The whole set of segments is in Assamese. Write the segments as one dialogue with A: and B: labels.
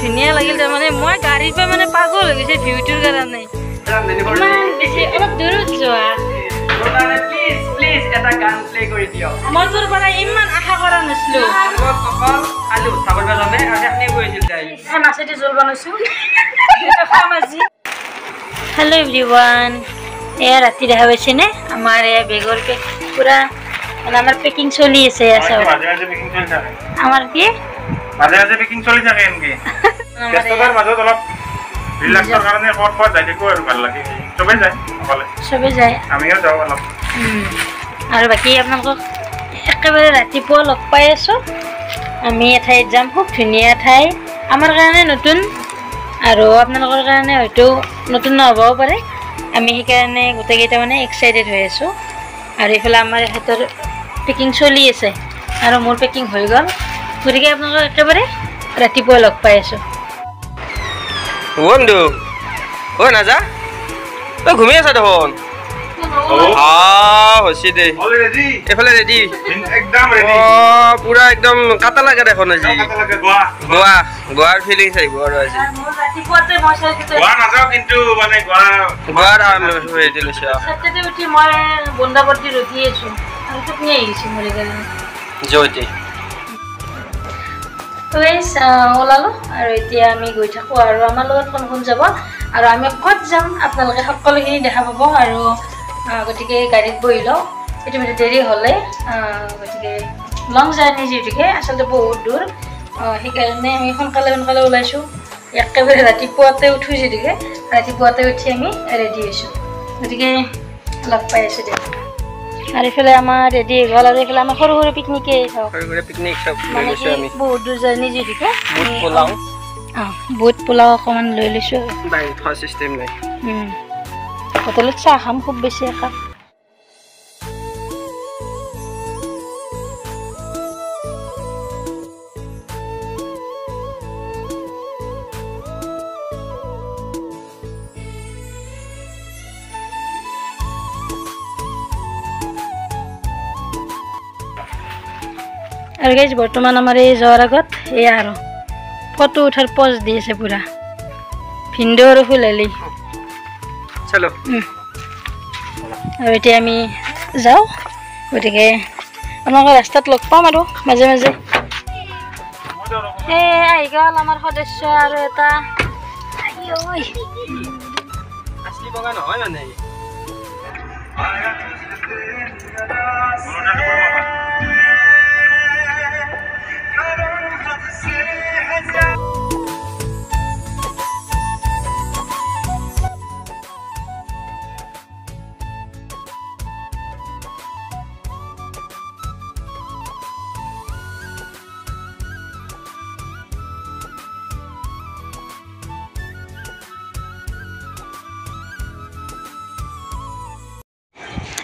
A: ধুনীয়া লাগিল তাৰমানে মই গাড়ীৰ পৰা মানে পাগল হৈ গৈছে ভিউটোৰ কাৰণে ইমান বেছি অলপ দূৰত যোৱা
B: প্লিজ এটা গান প্লে কৰি দিয়
A: মই তোৰ পৰা ইমান আশা কৰা নাছিলো
B: কপাল আলু চাবৰ বাবে আজি আপনি গৈছিল তাই
A: মাছেদি জোল বনাইছো হেল্ল' এভৰিৱান এয়া ৰাতি দেখা পাইছেনে আমাৰ এয়া বেগৰ পেক পুৰা মানে আমাৰ পেকিং চলি আছে আমাৰ কি
C: মাজে মাজে পেকিং চলি থাকে এনকে ব্যস্ততাৰ মাজত অলপ ৰিলেক্সৰ কাৰণে ক'ত যাই দেখো আৰু ভাল লাগে চবেই যায় অকলে
A: চবেই যায়
C: আমিও যাওঁ অলপ
A: আৰু বাকী আপোনালোকক একেবাৰে ৰাতিপুৱা লগ পাই আছোঁ আমি এঠাইত যাম খুব ধুনীয়া ঠাই আমাৰ কাৰণে নতুন আৰু আপোনালোকৰ কাৰণে হয়তো নতুন নহ'বও পাৰে আমি সেইকাৰণে গোটেইকেইটা মানে এক্সাইটেড হৈ আছোঁ আৰু এইফালে আমাৰ এখেতৰ পেকিং চলি আছে আৰু মোৰ পেকিং হৈ গ'ল গতিকে আপোনালোকক একেবাৰে ৰাতিপুৱা লগ পাই আছোঁ
B: বন্ধু ও নাযা তই ঘুমি আছা দেখোন হৈছে দে এইফালে ৰেডি
C: একদম ৰেডি
B: পুৰা একদম কাটা লাগে দেখোন আজি গোৱাৰ ফিলিংছ আহিব আৰু আজি
C: গোৱা নাযাওঁ কিন্তু মানে
B: গোৱাৰ ৰেডি লৈছে
A: উঠি মই বন্দাবতী ৰখি আছোঁ আৰু টোপনি আহিছোঁ মোৰ কাৰণে
B: জয়তী
A: ওলালোঁ আৰু এতিয়া আমি গৈ থাকোঁ আৰু আমাৰ লগত কোন কোন যাব আৰু আমি ক'ত যাম আপোনালোকে সকলোখিনি দেখা পাব আৰু গতিকে গাড়ীত বহি লওঁ ইতিমধ্যে দেৰি হ'লে গতিকে লং জাৰ্ণি যিহেতুকে আচলতে বহুত দূৰ সেইকাৰণে আমি সোনকালে ওলাইছোঁ একেবাৰে ৰাতিপুৱাতে উঠোঁ যিহেতুকে ৰাতিপুৱাতে উঠি আমি ৰেডি হৈছোঁ গতিকে লগ পাই আছোঁ দিয়ক আৰু এইফালে আমাৰ ৰেডি হৈ গ'ল আৰু এইফালে আমাৰ সৰু সৰু পিকনিকে মানে বহুত দূৰ জাৰ্ণি যিহেতুকে বুট পোলাও অকণমান লৈ লৈছোঁ হোটেলত চাহ খাম খুব বেছি একাপ আৰু গাইজ বৰ্তমান আমাৰ এই যোৱাৰ আগত এয়া আৰু ফটো উঠাৰ পজ দি আছে পুৰা ভিন্দ আৰু ফুলালি
B: চলো
A: আৰু এতিয়া আমি যাওঁ গতিকে আপোনালোকৰ ৰাস্তাত লগ পাম আৰু মাজে মাজে এই আহি গ'ল আমাৰ সদস্য আৰু এটা
B: আছলি বগা নহয় মানে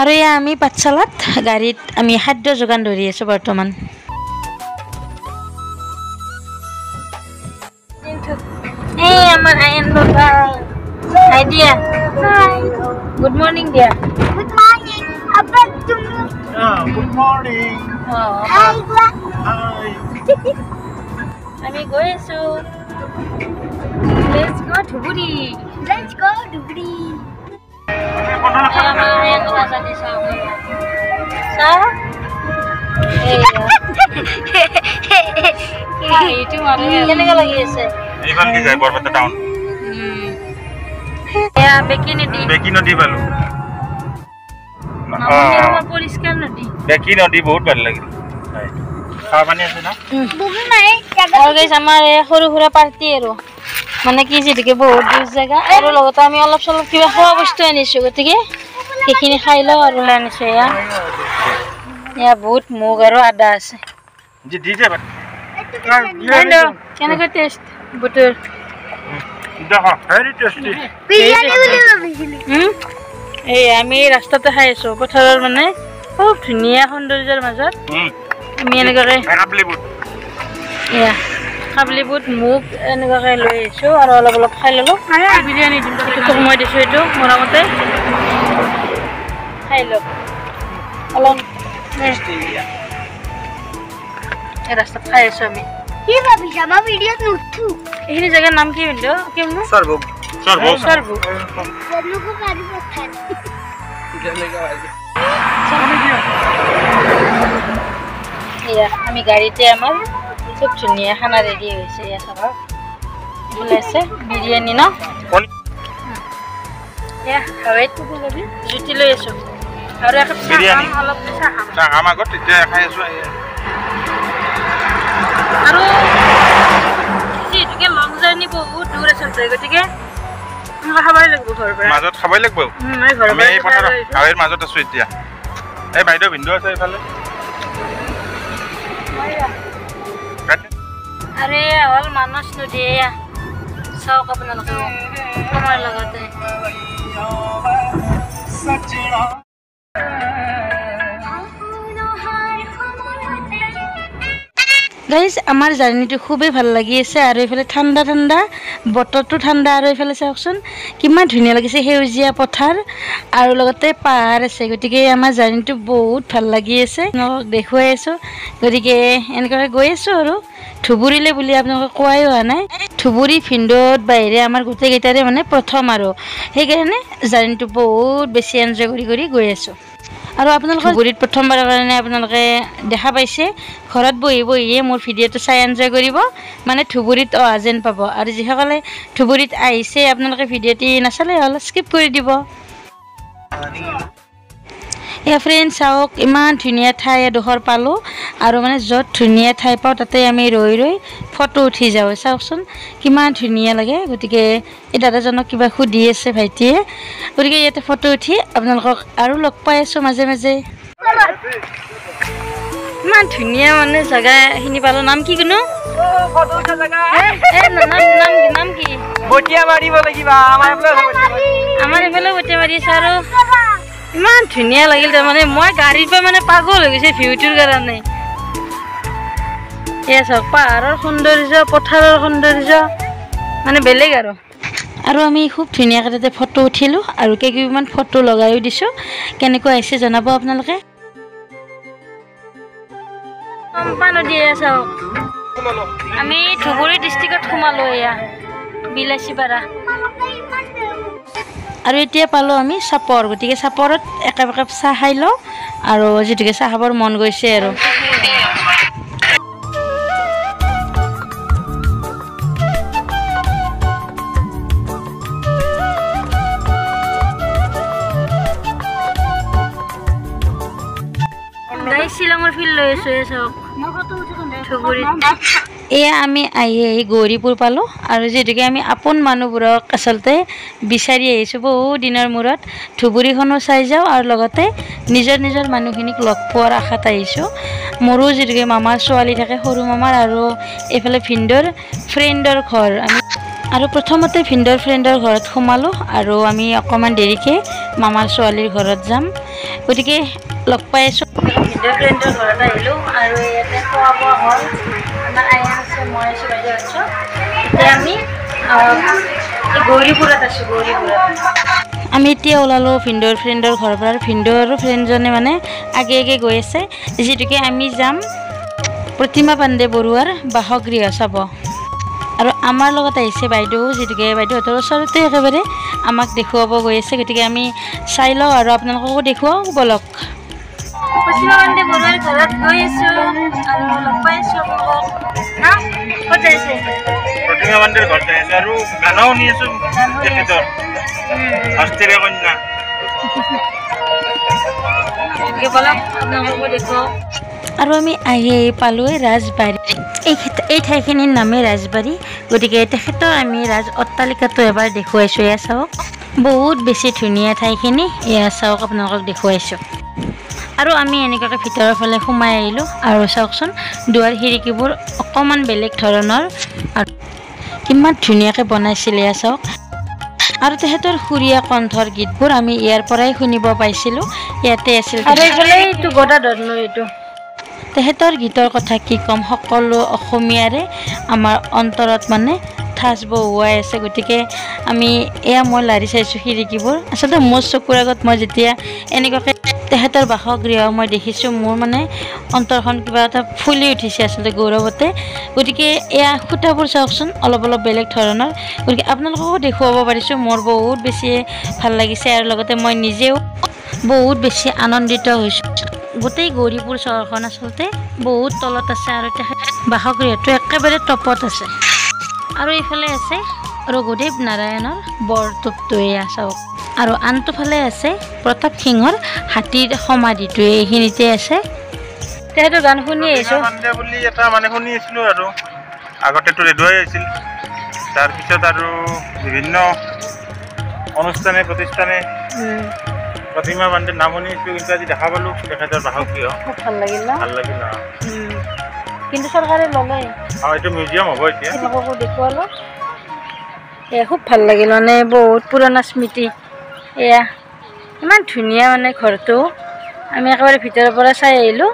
A: আৰু এয়া আমি পাঠশালাত গাড়ীত আমি খাদ্য যোগান ধৰি আছোঁ বৰ্তমান এই আমাৰ আয়ন বাবা হাই দিয়া গুড মৰ্ণিং দিয়া
D: Good morning. Apa tu?
C: Good morning
D: Hai gua.
A: আমি গৈ আছোঁ let's go Dhubri
D: Let's go Dubri.
A: আমাৰ আয়ন বাবা জানি চাওঁ এইটো মাৰি কেনেকৈ লাগি আছে
C: এইখন কি যায় বৰপেটা টাউন
A: এয়া বেকি
C: নদী পালো
A: পৰিষ্কাৰ নদী
C: বেকি নদী বহুত ভাল লাগিল খাৱা পানী আছে না
D: Dubri mai jaga.
A: আৰু গাইছ আমাৰ এই সৰু সুৰা পাৰ্টি আৰু মানে কি যিহেতুকে বহুত দূৰ জেগা আৰু লগতে আমি অলপ চলপ কিবা খোৱা বস্তু আনিছোঁ গতিকে সেইখিনি খাই লওঁ আৰু আনিছোঁ এয়া বুট মুগ আৰু আদা আছে
C: জি দি যাবা
A: কেনেকৈ টেষ্ট বুটৰ
C: দেখো very tasty
D: Biryani boleh begini.
A: এই আমি ৰাস্তাতে খাই আছোঁ পথাৰৰ মানে খুব ধুনীয়া সৌন্দৰ্যৰ মাজত আমি এনেকুৱাকৈ
C: কাবলি বুট
A: এয়া কাবলি বুট মুগ এনেকুৱাকৈ লৈ আহিছোঁ আৰু অলপ অলপ খাই ল'লোঁ বিৰিয়ানী এইটো মই দিছোঁ এইটো মোটামুটি খাই লওক অলপ ৰাস্তাত খাই আছোঁ আমি
D: কি ভাবিছ আমাৰ ভিডিঅ'ত নুঠু
A: এইখিনি জেগাৰ নাম কি বুলিলো কেমনো
B: সৰভোগ
A: সৰভোগ
D: লোকো গাড়ী পঠাই
A: এয়া আমি গাড়ীতে আমাৰ খুব ধুনীয়া খানা ৰেডি হৈছে এয়া চাবা ওলাইছে বিৰিয়ানী ন এয়া হাৱেত জুতি লৈ আছো আৰু একাপ চাহ খাম অলপ চাহ খাম
C: চাহ খাম আগত তেতিয়া খাই আছো
A: আৰু যিহেতুকে লং জাৰ্ণি বহুত দূৰ আছে গতিকে খাবই লাগিব ঘৰৰ পৰা
C: মাজত খাবই লাগিব আমি এই পথাৰ হাৱেৰ মাজত আছো এতিয়া এই বাইদেউ ভিন্দু আছে এইফালে
A: আৰু এয়া হ'ল মানস নদী এয়া চাওক আপোনালোকে আমাৰ লগতে গাইজ আমাৰ জাৰ্ণিটো খুবেই ভাল লাগি আছে আৰু এইফালে ঠাণ্ডা ঠাণ্ডা বতৰটো ঠাণ্ডা আৰু এইফালে চাওকচোন কিমান ধুনীয়া লাগিছে সেউজীয়া পথাৰ আৰু লগতে পাহাৰ আছে গতিকে আমাৰ জাৰ্ণিটো বহুত ভাল লাগি আছে আপোনালোকক দেখুৱাই আছোঁ গতিকে এনেকৈ গৈ আছোঁ আৰু ধুবুৰীলৈ বুলি আপোনালোকে কোৱাই হোৱা নাই ধুবুৰী ভিন্দত বাহিৰে আমাৰ গোটেইকেইটাৰে মানে প্ৰথম আৰু সেইকাৰণে জাৰ্ণিটো বহুত বেছি এনজয় কৰি গৈ আছোঁ আৰু আপোনালোকে ধুবুৰীত প্ৰথমবাৰৰ কাৰণে আপোনালোকে দেখা পাইছে ঘৰত বহিয়ে মোৰ ভিডিঅ'টো চাই এনজয় কৰিব মানে ধুবুৰীত অহা যেন পাব আৰু যিসকলে ধুবুৰীত আহিছে আপোনালোকে ভিডিঅ'টি নাচালে হ'ল স্কিপ কৰি দিব এয়া ফ্ৰেণ্ড চাওক ইমান ধুনীয়া ঠাই এডোখৰ পালোঁ আৰু মানে য'ত ধুনীয়া ঠাই পাওঁ তাতে আমি ৰৈ ফটো উঠি যাওঁ চাওকচোন কিমান ধুনীয়া লাগে গতিকে এই দাদাজনক কিবা সুধি আছে ভাইটিয়ে গতিকে ইয়াতে ফটো উঠি আপোনালোকক আৰু লগ পাই আছোঁ মাজে মাজে ইমান ধুনীয়া মানে জেগাখিনি পালোঁ নাম কি কোনো নাম কি বটিয়া মাৰিব লাগিব আমাৰ এইফালে বটিয়া মাৰি আছে আৰু ইমান ধুনীয়া লাগিল তাৰমানে মই গাড়ীৰ পৰা মানে পাগল হৈ গৈছে ভিউটোৰ কাৰণে এয়া চাওক পাহাৰৰ সৌন্দৰ্য পথাৰৰ সৌন্দৰ্য মানে বেলেগ আৰু আমি খুব ধুনীয়াকৈ তাতে ফটো উঠিলোঁ আৰু কেইমান ফটো লগাইও দিছোঁ কেনেকুৱা আহিছে জনাব আপোনালোকে চম্পা নদী এয়া চাওক আমি ধুবুৰী ডিষ্ট্ৰিক্টত সোমালোঁ এয়া বিলাচীপাৰা আৰু এতিয়া পালোঁ আমি চাপৰ গতিকে চাপৰত একাপ চাহ খাই লওঁ আৰু যিহেতুকে চাহ খাবৰ মন গৈছে আৰু শ্বিলঙৰ ফিল্ড লৈ আছোঁ চাওক ধুবুৰীত এয়া আমি আহি গৌৰীপুৰ পালোঁ আৰু যিহেতুকে আমি আপোন মানুহবোৰক আচলতে বিচাৰি আহিছোঁ বহু দিনৰ মূৰত ধুবুৰীখনো চাই যাওঁ আৰু লগতে নিজৰ মানুহখিনিক লগ পোৱাৰ আশাত আহিছোঁ মোৰো যিহেতুকে মামাৰ ছোৱালী থাকে সৰু মামাৰ আৰু এইফালে ভিন্দৰ ফ্ৰেণ্ডৰ ঘৰ আমি আৰু প্ৰথমতে ভিন্দৰ ফ্ৰেণ্ডৰ ঘৰত সোমালোঁ আৰু আমি অকণমান দেৰিকৈ মামাৰ ছোৱালীৰ ঘৰত যাম গতিকে লগ পাই আছোঁ ভিন্দৰ ফ্ৰেণ্ডৰ ঘৰত আহিলোঁ আৰু ইয়াতে খোৱা বোৱা হ'ল আমাৰ আইয়া আছে মই আছোঁ বাইদেউ আছোঁ এতিয়া আমি গৌৰীপুৰত আছোঁ আমি এতিয়া ওলালোঁ ভিন্দৰ ফ্ৰেণ্ডৰ ঘৰৰ পৰা আৰু ভিন্দৰ ফ্ৰেণ্ডজনে মানে আগে গৈ আছে যিহেতুকে আমি যাম প্ৰতিমা পাণ্ডে বৰুৱাৰ বাসগৃহ চাব আৰু আমাৰ লগত আহিছে বাইদেউ যিহেতুকে বাইদেউহঁতৰ ওচৰতে একেবাৰে আমাক দেখুৱাব গৈ আছে গতিকে আমি চাই লওঁ আৰু আপোনালোককো দেখুৱাওঁ বলক প্ৰতিমা পাণ্ডে বৰুৱাৰ ঘৰত গৈ আছোঁ আৰু লগ পাই আছোঁ ক'ত যাইছে
C: প্ৰতিমা পাণ্ডেৰ ঘৰত যাই আছে আৰু গানাও নি আছোঁ তেখেতৰ হস্তেৰে কন্যা
A: বলক আপোনালোককো দেখুৱাওঁ আৰু আমি আহি পালোঁ ৰাজবাৰী এই ঠাইখিনিৰ নামে ৰাজবাৰী গতিকে তেখেতৰ আমি ৰাজ অট্টালিকাটো এবাৰ দেখুৱাইছোঁ এয়া চাওক বহুত বেছি ধুনীয়া ঠাইখিনি এয়া চাওক আপোনালোকক দেখুৱাইছোঁ আৰু আমি এনেকুৱাকৈ ভিতৰৰ ফালে সোমাই আহিলোঁ আৰু চাওকচোন দুৱাৰ খিৰিকীবোৰ অকণমান বেলেগ ধৰণৰ আৰু কিমান ধুনীয়াকৈ বনাইছিলে এয়া চাওক আৰু তেখেতৰ সুৰীয়া কণ্ঠৰ গীতবোৰ আমি ইয়াৰ পৰাই শুনিব পাইছিলোঁ ইয়াতে আছিল আৰু এইফালে এইটো গদাধৰ এইটো তেখেতৰ গীতৰ কথা কি ক'ম সকলো অসমীয়াৰে আমাৰ অন্তৰত মানে ঠাচ বহুৱাই আছে গতিকে আমি এয়া মই লাৰি চাইছোঁ খিৰিকীবোৰ আচলতে মোৰ চকুৰ আগত মই যেতিয়া এনেকুৱাকৈ তেহেতৰ বাসগৃহ মই দেখিছোঁ মোৰ মানে অন্তৰখন কিবা এটা ফুলি উঠিছে আচলতে গৌৰৱতে গতিকে এয়া খুঁটাবোৰ চাওকচোন অলপ অলপ বেলেগ ধৰণৰ গতিকে আপোনালোককো দেখুৱাব পাৰিছোঁ মোৰ বহুত বেছি ভাল লাগিছে আৰু লগতে মই নিজেও বহুত বেছি আনন্দিত হৈছোঁ গোটেই গৌৰীপুৰ চহৰখন আচলতে বহুত তলত আছে আৰু বাসগৃহটো একেবাৰে টপত আছে আৰু এইফালে আছে ৰঘুদেৱ নাৰায়ণৰ বৰটোপটো এয়া চাওক আৰু আনটো ফালে আছে প্ৰতাপ সিংহৰ হাতীৰ সমাধিটো এইখিনিতে আছে তেহেঁতৰ গান শুনি আহিছোঁ
C: বুলি এটা মানে শুনি আছিলোঁ আৰু আগতেতো ৰেডিঅ'ই আছিল তাৰপিছত আৰু বিভিন্ন অনুষ্ঠানে প্ৰতিষ্ঠানে প্ৰতিমা পাণ্ডেৰ নাম শুনিছিলোঁ কিন্তু আজি দেখা পালোঁ তেখেতৰ বাসগৃহ
A: খুব ভাল লাগিল ন
C: ভাল লাগিল
A: কিন্তু চৰকাৰে ল'লে
C: এইটো মিউজিয়াম হ'ব এতিয়া
A: তেওঁলোককো দেখুৱালোঁ এয়া খুব ভাল লাগিল মানে বহুত পুৰণা স্মৃতি এয়া ইমান ধুনীয়া মানে ঘৰটো আমি একেবাৰে ভিতৰৰ পৰা চাই আহিলোঁ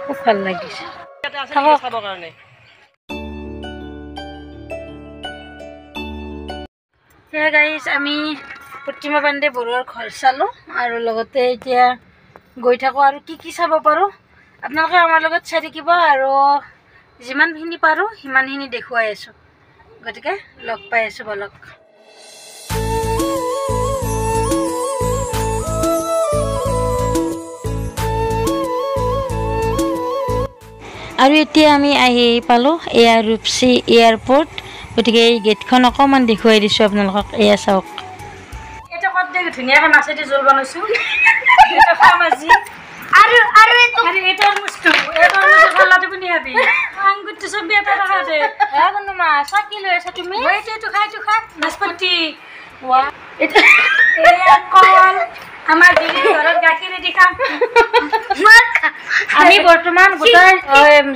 A: খুব ভাল লাগিছে সেয়া গাইজ আমি প্ৰতিমা পাণ্ডে বৰুৱাৰ ঘৰ চালোঁ আৰু লগতে এতিয়া গৈ থাকোঁ আৰু কি চাব পাৰোঁ আপোনালোকে আমাৰ লগত চাই থাকিব আৰু যিমানখিনি পাৰোঁ সিমানখিনি দেখুৱাই আছোঁ গতিকে লগ পাই আছোঁ বলক আৰু এতিয়া আমি আহি পালোঁ এয়া ৰূপসী এয়াৰপৰ্ট গতিকে এই গেটখন অকণমান দেখুৱাই দিছোঁ আপোনালোকক এয়া চাওক এটা কত দেখি ধুনীয়াকৈ মাছেদি জোল বনাইছোঁ আৰু এটা বস্তু এটা খালাটো কোনে খাবি আঙুৰটো চবি এটা খাতে কোনো মাছ কি লৈ আছা তুমি এইটো খাই নাচপতি কল আমাৰ দিদি ঘৰত গাখীৰেদি খাম আমি বৰ্তমান গোটেই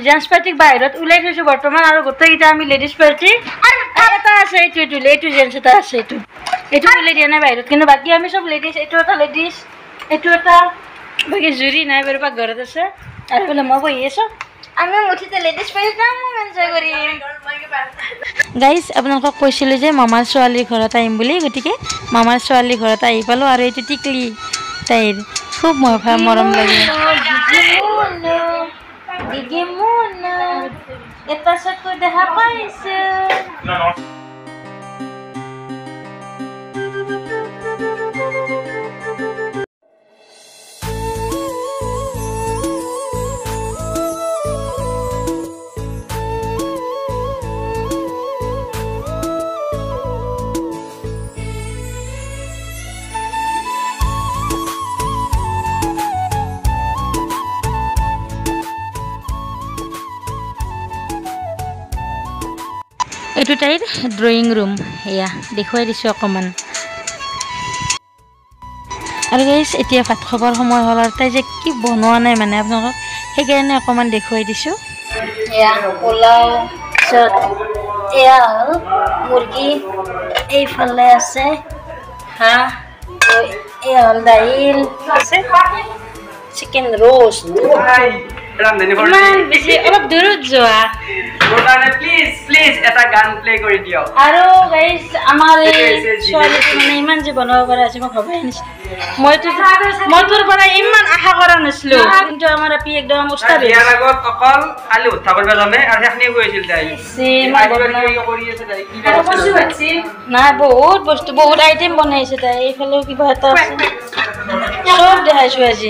A: জেন্টছ পাৰ্টিক বাহিৰত ওলাই থৈছোঁ বৰ্তমান আৰু গোটেইকেইটা আমি লেডিজ পাৰ্টি এটা আছে এইটো জেন্টছ এটা আছে এইটো ওলাই দিয়া নাই বাহিৰত কিন্তু বাকী আমি চব লেডিজ এইটো এটা লেডিজ এইটো এটা বাকী জুৰি নাই বাৰু পাকঘৰত আছে আৰু বোলে মই বহি আছোঁ আমি উঠিতে লেডিজ পাৰ্টি এনজয় কৰিম গাইজ আপোনালোকক কৈছিলোঁ যে মামাৰ ছোৱালীৰ ঘৰত আহিম বুলি গতিকে মামাৰ ছোৱালীৰ ঘৰত আহি পালোঁ আৰু এইটো টিকলি তাইৰ খুব মৰম লাগে এটা চকু দেখা পাইছোঁ এইটো তাইৰ ড্ৰয়িং ৰুম এয়া দেখুৱাই দিছোঁ অকণমান আৰু গাইজ এতিয়া ভাত খাবৰ সময় হ'ল আৰু তাই যে কি বনোৱা নাই মানে আপোনালোকক সেইকাৰণে অকণমান দেখুৱাই দিছোঁ এয়া পোলাও এয়া হ'ল মুৰ্গী এইফালে আছে হাঁহ এয়া হ'ল দাইল আছে চিকেন ৰোষ্ট ইমান বেছি অলপ দূৰত যোৱা আৰু গাইজ আমাৰ এই ছোৱালীটো মানে ইমান যে বনাব পৰা আছে মই ভবাই নাছিলোঁ মইতোৰ পৰা ইমান আশা কৰা নাছিলোঁ কিন্তু আমাৰ আপি একদম উস্তাদ নাই বহুত বস্তু বহুত আইটেম বনাইছে তাই এইফালেও কিবা এটা আছে চব দেখাইছোঁ আজি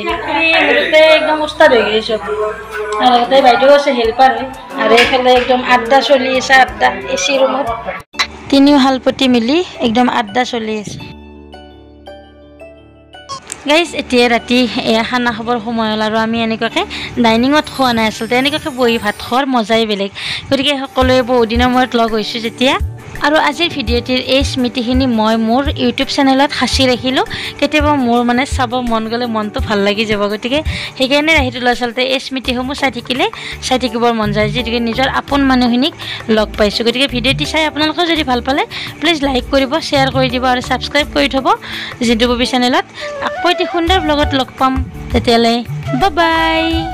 A: একদম উস্তাদ হৈ গ'লে চব আৰু তাই বাইদেউ আছে হেল্পাৰ হয় আৰু এইফালে একদম আড্ডা চলি আছে আড্ডা এচি ৰুমত তিনিও শালপতি মিলি একদম আড্ডা চলি আছে গাইজ এতিয়া ৰাতি এয়া খানা খাবৰ সময় হ'ল আৰু আমি এনেকুৱাকৈ ডাইনিঙত খোৱা নাই আচলতে এনেকুৱাকৈ বহি ভাত খোৱাৰ মজাই বেলেগ গতিকে সকলোৱে বহুত দিনৰ মূৰত লগ হৈছোঁ যেতিয়া আৰু আজিৰ ভিডিঅ'টিৰ এই স্মৃতিখিনি মই মোৰ ইউটিউব চেনেলত সাঁচি ৰাখিলোঁ কেতিয়াবা মোৰ মানে চাব মন গ'লে মনটো ভাল লাগি যাব গতিকে সেইকাৰণে ৰাখি থ'লোঁ আচলতে এই স্মৃতিসমূহ চাই থাকিবৰ মন যায় যিহেতুকে নিজৰ আপোন মানুহখিনিক লগ পাইছোঁ গতিকে ভিডিঅ'টি চাই আপোনালোকেও যদি ভাল পালে প্লিজ লাইক কৰিব শ্বেয়াৰ কৰি দিব আৰু ছাবস্ক্ৰাইব কৰি থ'ব জিন্তু ববি চেনেলত আকৌ এটি সুন্দৰ ব্লগত লগ পাম তেতিয়ালৈ বাই বাই